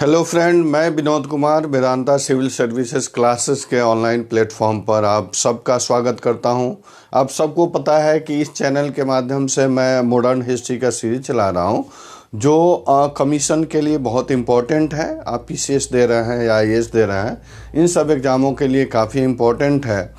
Hello friend, मैं Vinod Kumar Vedanta civil services classes के online platform पर आप सबका स्वागत करता हूं। आप सबको पता है कि इस चैनल के माध्यम से मैं मॉडर्न हिस्ट्री का सीरीज चला रहा हूं जो कमीशन के लिए बहुत इम्पोर्टेंट है। आप पीसीएस दे रहे हैं या आईएएस दे रहे हैं, इन सब एग्ज़ामों के लिए काफ़ी इम्पोर्टेंट है।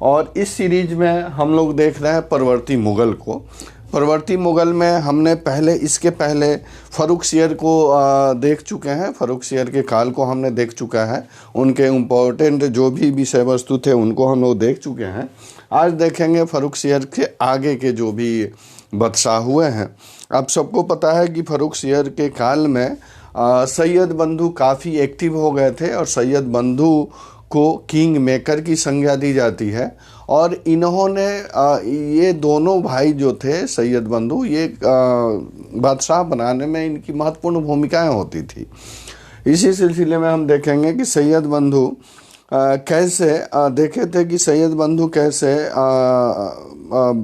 और इस सीरीज में हम लोग देख रहे हैं परवर्ती मुग़ल को। परवर्ती मुग़ल में हमने इसके पहले फ़र्रुखसियर को देख चुके हैं। फ़र्रुखसियर के काल को हमने देख चुका है। उनके इम्पोर्टेंट जो भी विषय वस्तु थे उनको हम लोग देख चुके हैं। आज देखेंगे फ़र्रुखसियर के आगे के जो भी बादशाह हुए हैं। आप सबको पता है कि फ़र्रुखसियर के काल में सैयद बंधु काफ़ी एक्टिव हो गए थे और सैयद बंधु को किंग मेकर की संज्ञा दी जाती है। और इन्होंने ये दोनों भाई जो थे सैयद बंधु, ये बादशाह बनाने में इनकी महत्वपूर्ण भूमिकाएं होती थी। इसी सिलसिले में हम देखेंगे कि सैयद बंधु कैसे देखे थे कि सैयद बंधु कैसे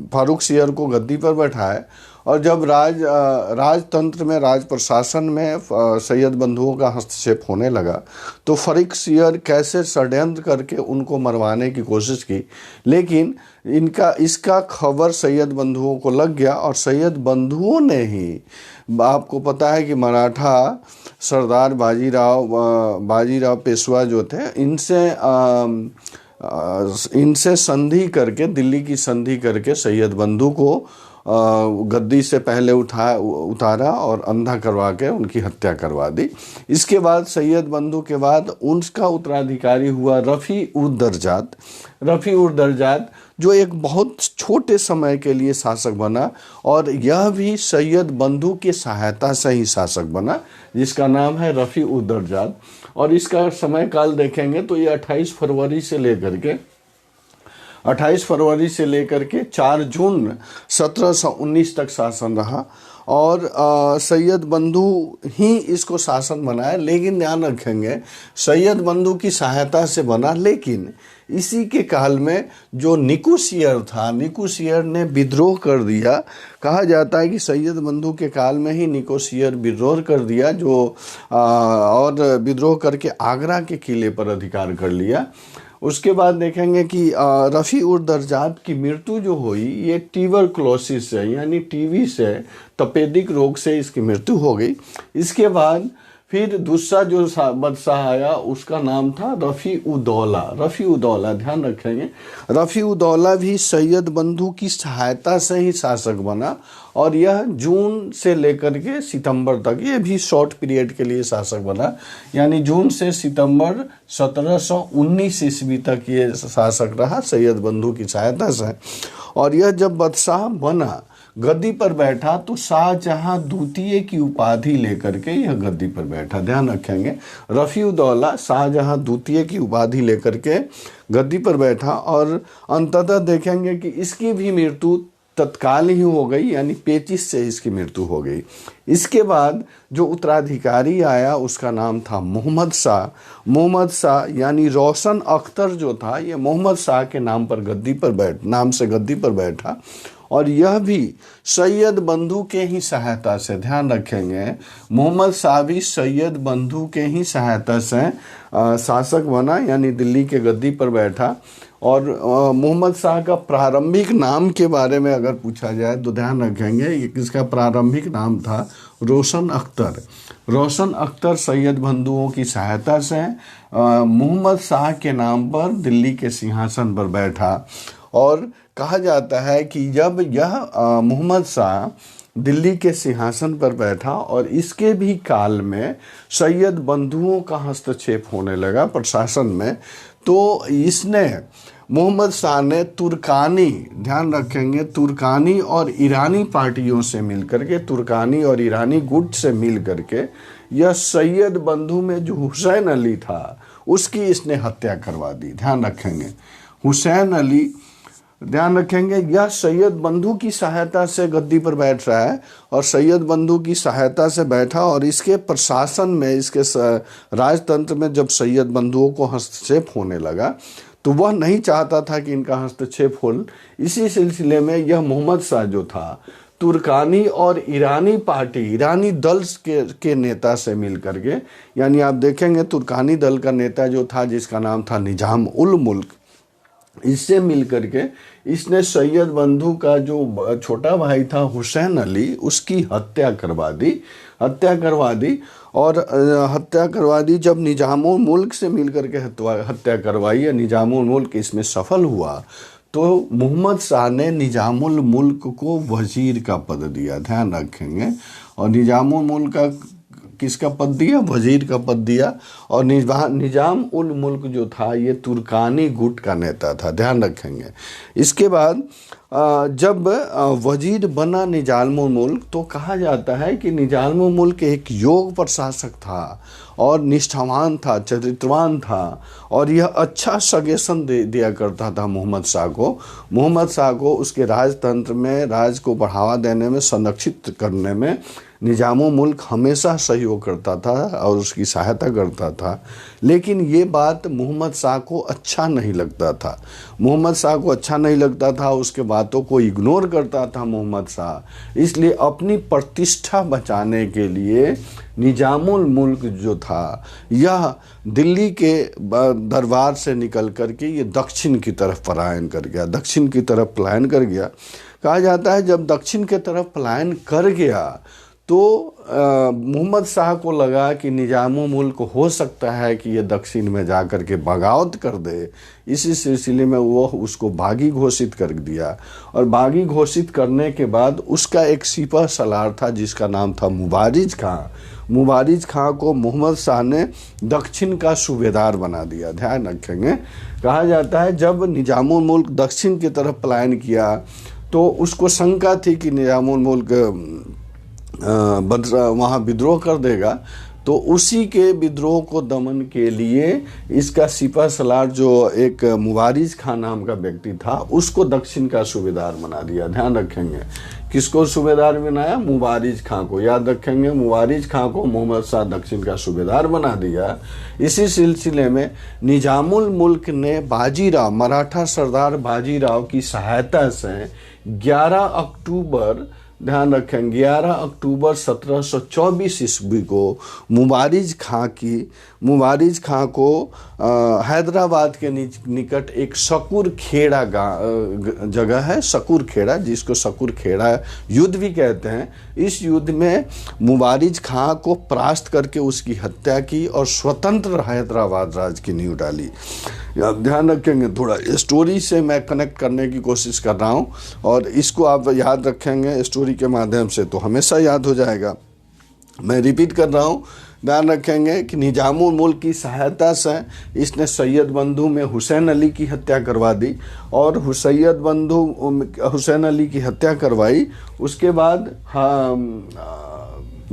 फ़र्रुखसियर को गद्दी पर बैठाए। और जब राजतंत्र में, राज प्रशासन में सैयद बंधुओं का हस्तक्षेप होने लगा तो फ़र्रुखसियर कैसे षड्यंत्र करके उनको मरवाने की कोशिश की, लेकिन इसका खबर सैयद बंधुओं को लग गया और सैयद बंधुओं ने ही, आपको पता है कि मराठा सरदार बाजीराव पेशवा जो थे, इनसे संधि करके, दिल्ली की संधि करके सैयद बंधु को गद्दी से पहले उतारा और अंधा करवा के उनकी हत्या करवा दी। इसके बाद सैयद बंधु के बाद उनका उत्तराधिकारी हुआ रफ़ी-उद-दरजात। रफ़ी-उद-दरजात जो एक बहुत छोटे समय के लिए शासक बना और यह भी सैयद बंधु की सहायता से ही शासक बना, जिसका नाम है रफ़ी-उद-दरजात। और इसका समय काल देखेंगे तो ये 28 फरवरी से लेकर के 4 जून 1719 तक शासन रहा। और सैयद बंधु ही इसको शासन बनाया। लेकिन ध्यान रखेंगे, सैयद बंधु की सहायता से बना, लेकिन इसी के काल में जो निकुसियर था, निकुसियर ने विद्रोह कर दिया। कहा जाता है कि सैयद बंधु के काल में ही निकुसियर विद्रोह कर दिया, और विद्रोह करके आगरा के किले पर अधिकार कर लिया। उसके बाद देखेंगे कि रफ़ी-उद-दरजात की मृत्यु जो हुई, ये ट्यूबरकुलोसिस से, यानी टीबी से, तपेदिक रोग से इसकी मृत्यु हो गई। इसके बाद फिर दूसरा जो बादशाह आया उसका नाम था रफ़ी-उद-दौला। रफ़ी-उद-दौला, ध्यान रखेंगे, रफ़ी-उद-दौला भी सैयद बंधु की सहायता से ही शासक बना और यह जून से लेकर के सितंबर तक, ये भी शॉर्ट पीरियड के लिए शासक बना, यानी जून से सितंबर 1719 ईस्वी तक ये शासक रहा सैयद बंधु की सहायता से। और यह जब बादशाह बना, गद्दी पर बैठा, तो शाहजहां द्वितीय की उपाधि लेकर के यह गद्दी पर बैठा। ध्यान रखेंगे, रफ़ी-उद-दौला शाहजहां द्वितीय की उपाधि लेकर के गद्दी पर बैठा और अंततः देखेंगे कि इसकी भी मृत्यु तत्काल ही हो गई, यानी 25 से इसकी मृत्यु हो गई। इसके बाद जो उत्तराधिकारी आया उसका नाम था मोहम्मद शाह। मोहम्मद शाह यानी रोशन अख्तर जो था, ये मोहम्मद शाह के नाम से गद्दी पर बैठा और यह भी सैयद बंधु के ही सहायता से, ध्यान रखेंगे, मोहम्मद शाह भी सैयद बंधु के ही सहायता से शासक बना, यानी दिल्ली के गद्दी पर बैठा। और मोहम्मद शाह का प्रारंभिक नाम के बारे में अगर पूछा जाए तो ध्यान रखेंगे, इसका प्रारंभिक नाम था रोशन अख्तर। रोशन अख्तर सैयद बंधुओं की सहायता से मोहम्मद शाह के नाम पर दिल्ली के सिंहासन पर बैठा। और कहा जाता है कि जब यह मोहम्मद शाह दिल्ली के सिंहासन पर बैठा और इसके भी काल में सैयद बंधुओं का हस्तक्षेप होने लगा प्रशासन में, तो इसने, मोहम्मद शाह ने तुर्कानी, ध्यान रखेंगे, तुर्कानी और ईरानी पार्टियों से मिलकर के, तुर्कानी और ईरानी गुट से मिल करके यह सैयद बंधु में जो हुसैन अली था उसकी इसने हत्या करवा दी। ध्यान रखेंगे, हुसैन अली, ध्यान रखेंगे, यह सैयद बंधु की सहायता से गद्दी पर बैठ रहा है और सैयद बंधु की सहायता से बैठा और इसके प्रशासन में, इसके राजतंत्र में जब सैयद बंधुओं को हस्तक्षेप होने लगा तो वह नहीं चाहता था कि इनका हस्तक्षेप हो। इसी सिलसिले में यह मोहम्मद शाह जो था, तुर्कानी और ईरानी पार्टी, ईरानी दल के नेता से मिल करके, यानी आप देखेंगे तुर्कानी दल का नेता जो था जिसका नाम था निजाम उल मुल्क, इससे मिल करके इसने सैयद बंधु का जो छोटा भाई था हुसैन अली, उसकी हत्या करवा दी और हत्या करवा दी। जब निजामुल मुल्क से मिल करके हत्या करवाई या निजामुल मुल्क इसमें सफल हुआ तो मोहम्मद शाह ने निजामुल मुल्क को वजीर का पद दिया, ध्यान रखेंगे। और निजामुल मुल्क का किसका पद दिया? वजीर का पद दिया। और निजाम उल मुल्क जो था ये तुर्कानी गुट का नेता था, ध्यान रखेंगे। इसके बाद जब वजीर बना निजामुल मुल्क तो कहा जाता है कि निजामुल मुल्क एक योग प्रशासक था और निष्ठावान था, चरित्रवान था और यह अच्छा सजेशन दिया करता था मोहम्मद शाह को उसके राजतंत्र में, राज को बढ़ावा देने में, संरक्षित करने में निजामुल मुल्क हमेशा सहयोग करता था और उसकी सहायता करता था। लेकिन ये बात मोहम्मद शाह को अच्छा नहीं लगता था, उसके बातों को इग्नोर करता था मोहम्मद शाह। इसलिए अपनी प्रतिष्ठा बचाने के लिए निजामुल मुल्क जो था यह दिल्ली के दरबार से निकल करके ये दक्षिण की तरफ पलायन कर गया। कहा जाता है जब दक्षिण की तरफ पलायन कर गया तो मोहम्मद शाह को लगा कि निजामुल मुल्क हो सकता है कि ये दक्षिण में जा कर के बगावत कर दे। इसी सिलसिले में वो उसको बागी घोषित कर दिया और बागी घोषित करने के बाद उसका एक सिपह सलार था जिसका नाम था मुबारिज खां को मोहम्मद शाह ने दक्षिण का सूबेदार बना दिया, ध्यान रखेंगे। कहा जाता है जब निजामुल मुल्क दक्षिण की तरफ पलायन किया तो उसको शंका थी कि निजामुल मुल्क वहाँ विद्रोह कर देगा, तो उसी के विद्रोह को दमन के लिए इसका सिपह सलार जो एक मुबारिज खां नाम का व्यक्ति था उसको दक्षिण का सूबेदार बना दिया, ध्यान रखेंगे। किसको सूबेदार बनाया? मुबारिज खां को, याद रखेंगे। मुबारिज खां को मोहम्मद शाह दक्षिण का सूबेदार बना दिया। इसी सिलसिले में निजामुल मुल्क ने बाजीराव, मराठा सरदार बाजीराव की सहायता से 11 अक्टूबर, ध्यान रखें, 11 अक्टूबर 1724 ईस्वी को मुबारिज खां को हैदराबाद के निकट एक शकूर खेड़ा जगह है, शकूर खेड़ा, जिसको शकूर खेड़ा युद्ध भी कहते हैं। इस युद्ध में मुबारिज खां को परास्त करके उसकी हत्या की और स्वतंत्र हैदराबाद राज की नींव डाली। ध्यान रखेंगे, थोड़ा स्टोरी से मैं कनेक्ट करने की कोशिश कर रहा हूँ और इसको आप याद रखेंगे स्टोरी के माध्यम से तो हमेशा याद हो जाएगा। मैं रिपीट कर रहा हूँ, ध्यान रखेंगे कि निजामुल मुल्क की सहायता से इसने सैयद बंधु में हुसैन अली की हत्या करवा दी और हुसैन अली की हत्या करवाई। उसके बाद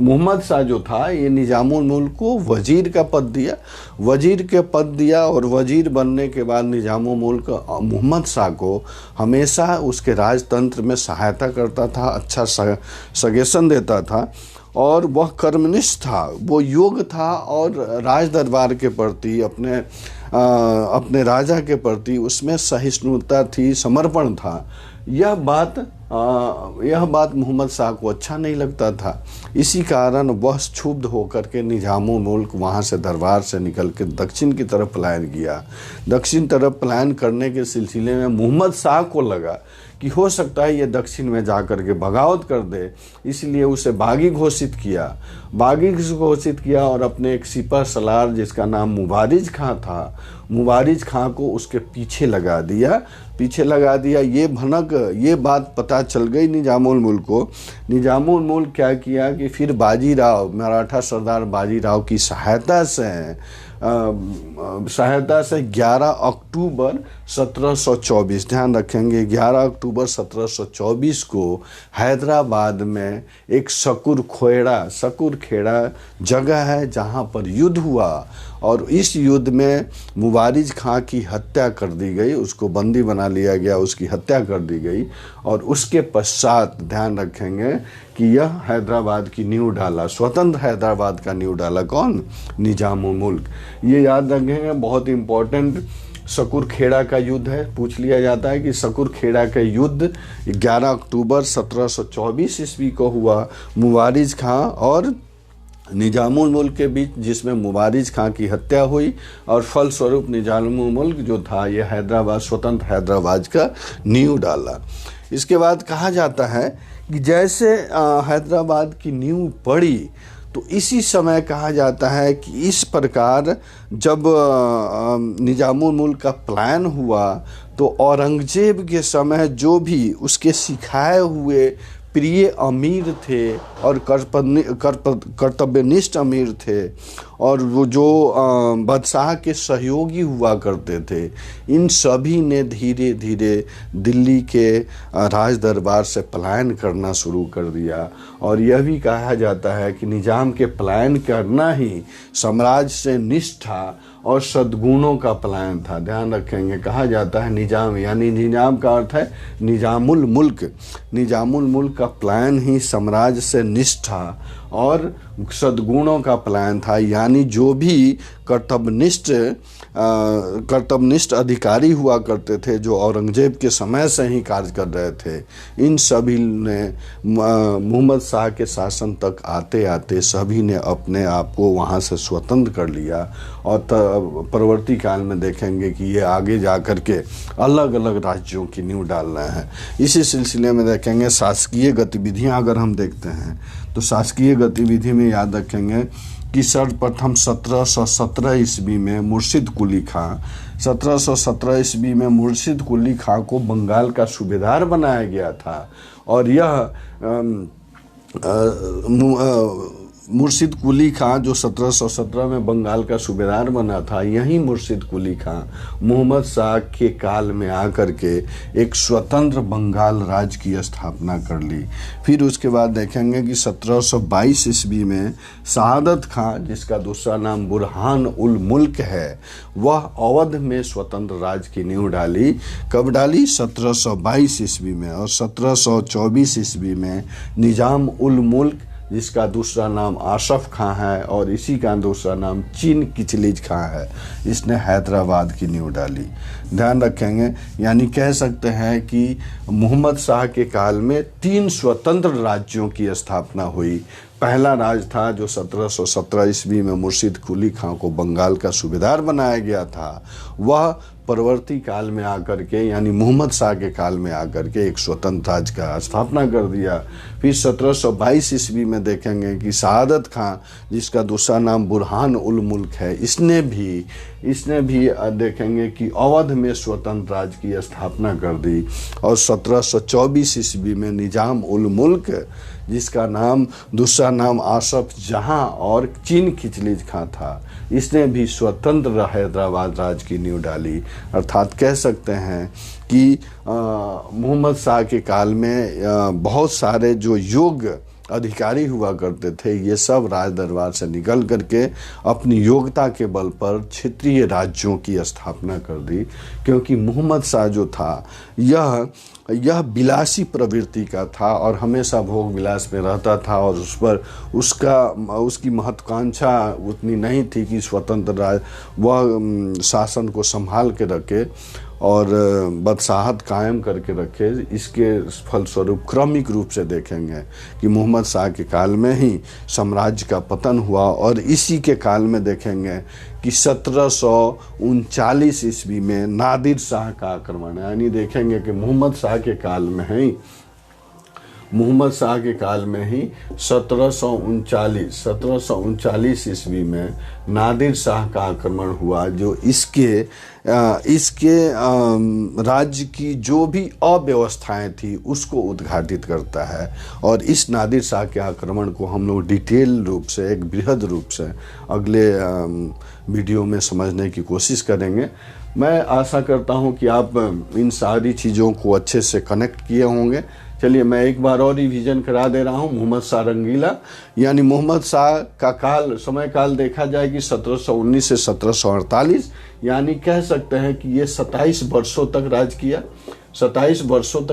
मोहम्मद शाह जो था ये निजामुल मुल्क को वजीर का पद दिया और वजीर बनने के बाद निजामुल मुल्क मोहम्मद शाह को हमेशा उसके राजतंत्र में सहायता करता था, अच्छा सजेशन देता था और वह कर्मनिष्ठ था, वो योग था और राज दरबार के प्रति, अपने राजा के प्रति उसमें सहिष्णुता थी, समर्पण था। यह बात मोहम्मद शाह को अच्छा नहीं लगता था। इसी कारण वह क्षुब्ध होकर के निजामुल मुल्क वहाँ से दरबार से निकल के दक्षिण की तरफ पलायन किया। दक्षिण तरफ पलायन करने के सिलसिले में मोहम्मद शाह को लगा कि हो सकता है ये दक्षिण में जा कर के बगावत कर दे, इसलिए उसे बागी घोषित किया और अपने एक सिपह सलार जिसका नाम मुबारिज खां था, मुबारिज खां को उसके पीछे लगा दिया। ये बात पता चल गई निजामुल मुल्क को। निजामुल मुल्क क्या किया कि फिर बाजीराव, मराठा सरदार बाजीराव की सहायता से 11 अक्टूबर 1724, ध्यान रखेंगे, 11 अक्टूबर 1724 को हैदराबाद में एक शकूर खेड़ा जगह है जहां पर युद्ध हुआ और इस युद्ध में मुबारिज खां की हत्या कर दी गई, उसको बंदी बना लिया गया, उसकी हत्या कर दी गई और उसके पश्चात ध्यान रखेंगे कि यह हैदराबाद की नींव डाला, स्वतंत्र हैदराबाद का नींव डाला कौन? निजामुल मुल्क। ये याद रखेंगे, बहुत इम्पोर्टेंट सकुरखेड़ा का युद्ध है। पूछ लिया जाता है कि सकुरखेड़ा का युद्ध 11 अक्टूबर 1724 ईस्वी को हुआ मुबारिज खां और निजामुल मुल्क के बीच, जिसमें मुबारिज खां की हत्या हुई और फलस्वरूप निजामुल मुल्क जो था ये हैदराबाद, स्वतंत्र हैदराबाद का नींव डाला। इसके बाद कहा जाता है कि जैसे हैदराबाद की नींव पड़ी तो इसी समय कहा जाता है कि इस प्रकार जब निजामुल मुल्क का प्लान हुआ तो औरंगजेब के समय जो भी उसके सिखाए हुए प्रिय अमीर थे और कर्तव्यनिष्ठ अमीर थे और वो जो बादशाह के सहयोगी हुआ करते थे, इन सभी ने धीरे धीरे दिल्ली के राज दरबार से पलायन करना शुरू कर दिया। और यह भी कहा जाता है कि निजाम के पलायन करना ही साम्राज्य से निष्ठा और सद्गुणों का पलायन था। ध्यान रखेंगे, कहा जाता है निजाम, यानी निजाम का अर्थ है निजामुल मुल्क। निजामुल मुल्क का पलायन ही साम्राज्य से निष्ठा और सद्गुणों का पलायन था। यानी जो भी कर्तव्यनिष्ठ अधिकारी हुआ करते थे, जो औरंगजेब के समय से ही कार्य कर रहे थे, इन सभी ने मोहम्मद शाह के शासन तक आते आते सभी ने अपने आप को वहाँ से स्वतंत्र कर लिया। और परवर्ती काल में देखेंगे कि ये आगे जा कर के अलग अलग राज्यों की नींव डाल रहे हैं। इसी सिलसिले में देखेंगे शासकीय गतिविधियां अगर हम देखते हैं तो शासकीय गतिविधि में याद रखेंगे कि सर्वप्रथम 1717 ईस्वी में मुर्शिद कुली खां 1717 ईस्वी में मुर्शिद कुली खां को बंगाल का सूबेदार बनाया गया था। और यह मुर्शिद कुली खां जो 1717 में बंगाल का सूबेदार बना था, यही मुर्शिद कुली खां मोहम्मद शाह के काल में आकर के एक स्वतंत्र बंगाल राज्य की स्थापना कर ली। फिर उसके बाद देखेंगे कि 1722 ईस्वी में शहादत खां, जिसका दूसरा नाम बुरहान उल मुल्क है, वह अवध में स्वतंत्र राज्य की नींव डाली। कब डाली? 1722 ईस्वी में। और 1724 ईस्वी में निजाम उल मुल्क, जिसका दूसरा नाम आशफ खां है और इसी का दूसरा नाम चीन किचलिज खां है, इसने हैदराबाद की नींव डाली। ध्यान रखेंगे, यानी कह सकते हैं कि मोहम्मद शाह के काल में 3 स्वतंत्र राज्यों की स्थापना हुई। पहला राज था जो 1717 ईस्वी में मुर्शिद कुली खां को बंगाल का सूबेदार बनाया गया था, वह परवर्ती काल में आकर के यानी मोहम्मद शाह के काल में आकर के एक स्वतंत्र राज्य का स्थापना कर दिया। फिर 1722 ईस्वी में देखेंगे कि शहादत खां, जिसका दूसरा नाम बुरहान उल मुल्क है, इसने भी देखेंगे कि अवध में स्वतंत्र राज्य की स्थापना कर दी। और 1724 ईस्वी में निजाम उल मुल्क, जिसका नाम दूसरा नाम आसफ जहां और चीन किचलिज खां था, इसने भी स्वतंत्र हैदराबाद राज्य की नींव डाली। अर्थात कह सकते हैं कि मोहम्मद शाह के काल में बहुत सारे जो योग्य अधिकारी हुआ करते थे, ये सब राज दरबार से निकल करके अपनी योग्यता के बल पर क्षेत्रीय राज्यों की स्थापना कर दी। क्योंकि मोहम्मद शाह जो था यह विलासी प्रवृत्ति का था और हमेशा भोग विलास में रहता था और उस पर उसकी महत्वाकांक्षा उतनी नहीं थी कि स्वतंत्र राज वह शासन को संभाल के रखे और बदशाहत कायम करके रखे। इसके फलस्वरूप क्रमिक रूप से देखेंगे कि मोहम्मद शाह के काल में ही साम्राज्य का पतन हुआ। और इसी के काल में देखेंगे कि 1739 ईस्वी में नादिर शाह का आक्रमण, यानी देखेंगे कि मोहम्मद शाह के काल में ही 1739 ईस्वी में नादिर शाह का आक्रमण हुआ, जो इसके राज्य की जो भी अव्यवस्थाएं थी उसको उद्घाटित करता है। और इस नादिर शाह के आक्रमण को हम लोग डिटेल रूप से, एक बृहद रूप से अगले वीडियो में समझने की कोशिश करेंगे। मैं आशा करता हूं कि आप इन सारी चीज़ों को अच्छे से कनेक्ट किए होंगे। चलिए मैं एक बार और रिवीजन करा दे रहा हूँ। मोहम्मद शाह रंगीला, यानी मोहम्मद शाह का समय काल देखा जाए कि 1719 से 1748, यानी कह सकते हैं कि ये 27 वर्षों तक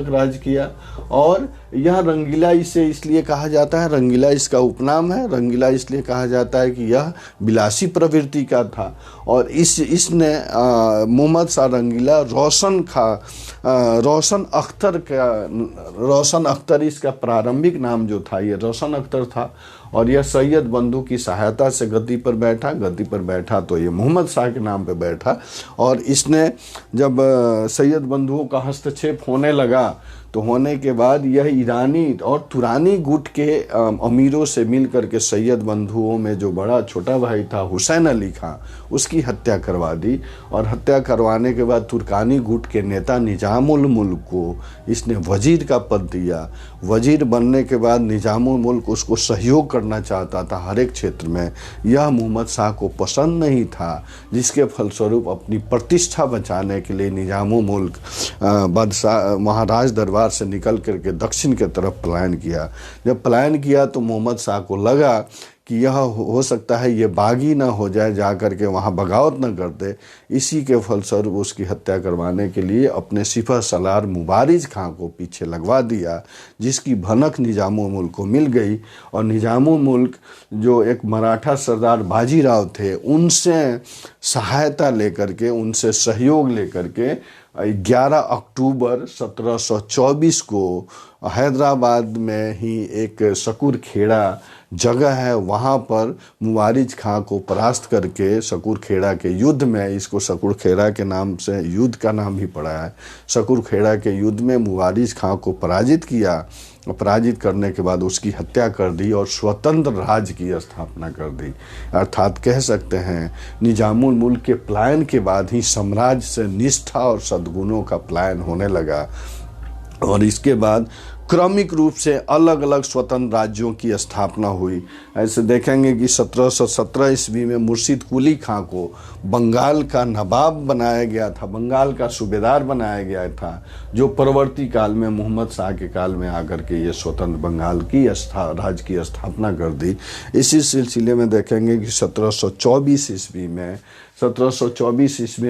राज किया। और यह रंगीला इसे इसलिए कहा जाता है, रंगीला इसका उपनाम है, रंगीला इसलिए कहा जाता है कि यह विलासी प्रवृत्ति का था। और इसने मोहम्मद शाह रंगीला रोशन अख्तर इसका प्रारंभिक नाम जो था ये रोशन अख्तर था। और यह सैयद बंधु की सहायता से गद्दी पर बैठा तो ये मोहम्मद शाह के नाम पे बैठा। और इसने जब सैयद बंधुओं का हस्तक्षेप होने लगा तो होने के बाद यह ईरानी और तुरानी गुट के अमीरों से मिल करके सैयद बंधुओं में जो बड़ा छोटा भाई था हुसैन अली खां, उसकी हत्या करवा दी। और हत्या करवाने के बाद तुर्कानी गुट के नेता निजामुल मुल्क को इसने वजीर का पद दिया। वजीर बनने के बाद निजामुल मुल्क उसको सहयोग करना चाहता था हर एक क्षेत्र में। यह मोहम्मद शाह को पसंद नहीं था, जिसके फलस्वरूप अपनी प्रतिष्ठा बचाने के लिए निजामुल मुल्क बादशाह महाराज दरबार से निकल करके दक्षिण की तरफ पलायन किया। जब पलायन किया तो मोहम्मद शाह को लगा कि यह हो सकता है ये बागी ना हो जाए, जा कर के वहाँ बगावत न करते। इसी के फलस्वरूप उसकी हत्या करवाने के लिए अपने सिपह सलार मुबारिज खां को पीछे लगवा दिया, जिसकी भनक निजामुल मुल्क को मिल गई। और निजामुल मुल्क जो एक मराठा सरदार बाजीराव थे, उनसे सहायता लेकर के, उनसे सहयोग लेकर के 11 अक्टूबर 1724 को हैदराबाद में ही एक शकूर खेड़ा जगह है, वहाँ पर मुबारिज खां को परास्त करके शकूर खेड़ा के युद्ध में, इसको शकूर खेड़ा के नाम से युद्ध का नाम भी पड़ा है, शकूर खेड़ा के युद्ध में मुबारिज खां को पराजित किया। पराजित करने के बाद उसकी हत्या कर दी और स्वतंत्र राज्य की स्थापना कर दी। अर्थात कह सकते हैं निजामुल मुल्क के पलायन के बाद ही साम्राज्य से निष्ठा और सद्गुणों का पलायन होने लगा। और इसके बाद क्रमिक रूप से अलग अलग स्वतंत्र राज्यों की स्थापना हुई। ऐसे देखेंगे कि 1717 ईस्वी में मुर्शिद कुली खां को बंगाल का नवाब बनाया गया था, बंगाल का सूबेदार बनाया गया था, जो परवर्ती काल में मोहम्मद शाह के काल में आकर के ये स्वतंत्र बंगाल की राज्य की स्थापना कर दी। इसी सिलसिले में देखेंगे कि 1724 ईस्वी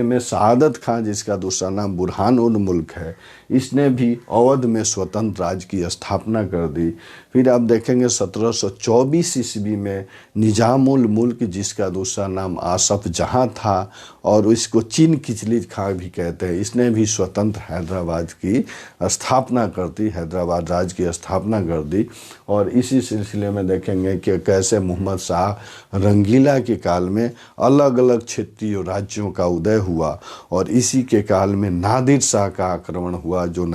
में शहादत खां, जिसका दूसरा नाम बुरहान उल मुल्क है, इसने भी अवध में स्वतंत्र राज्य की स्थापना कर दी। फिर आप देखेंगे 1724 ईस्वी में निजामुल मुल्क, जिसका दूसरा नाम आसफ जहां था और इसको चीन किचलिज खां भी कहते हैं, इसने भी स्वतंत्र हैदराबाद की स्थापना कर दी, हैदराबाद राज्य की स्थापना कर दी। और इसी सिलसिले में देखेंगे कि कैसे मोहम्मद शाह रंगीला के काल में अलग अलग क्षेत्रीय राज्यों का उदय हुआ। और इसी के काल में नादिर शाह का आक्रमण हुआ, जो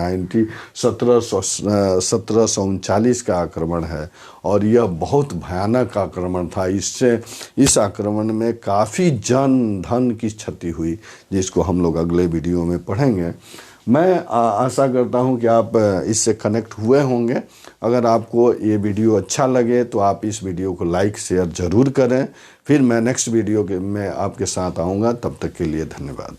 1739 का आक्रमण है। और यह बहुत भयानक आक्रमण था। इस आक्रमण में काफ़ी जन धन की क्षति हुई, जिसको हम लोग अगले वीडियो में पढ़ेंगे। मैं आशा करता हूं कि आप इससे कनेक्ट हुए होंगे। अगर आपको ये वीडियो अच्छा लगे तो आप इस वीडियो को लाइक शेयर ज़रूर करें। फिर मैं नेक्स्ट वीडियो में आपके साथ आऊँगा। तब तक के लिए धन्यवाद।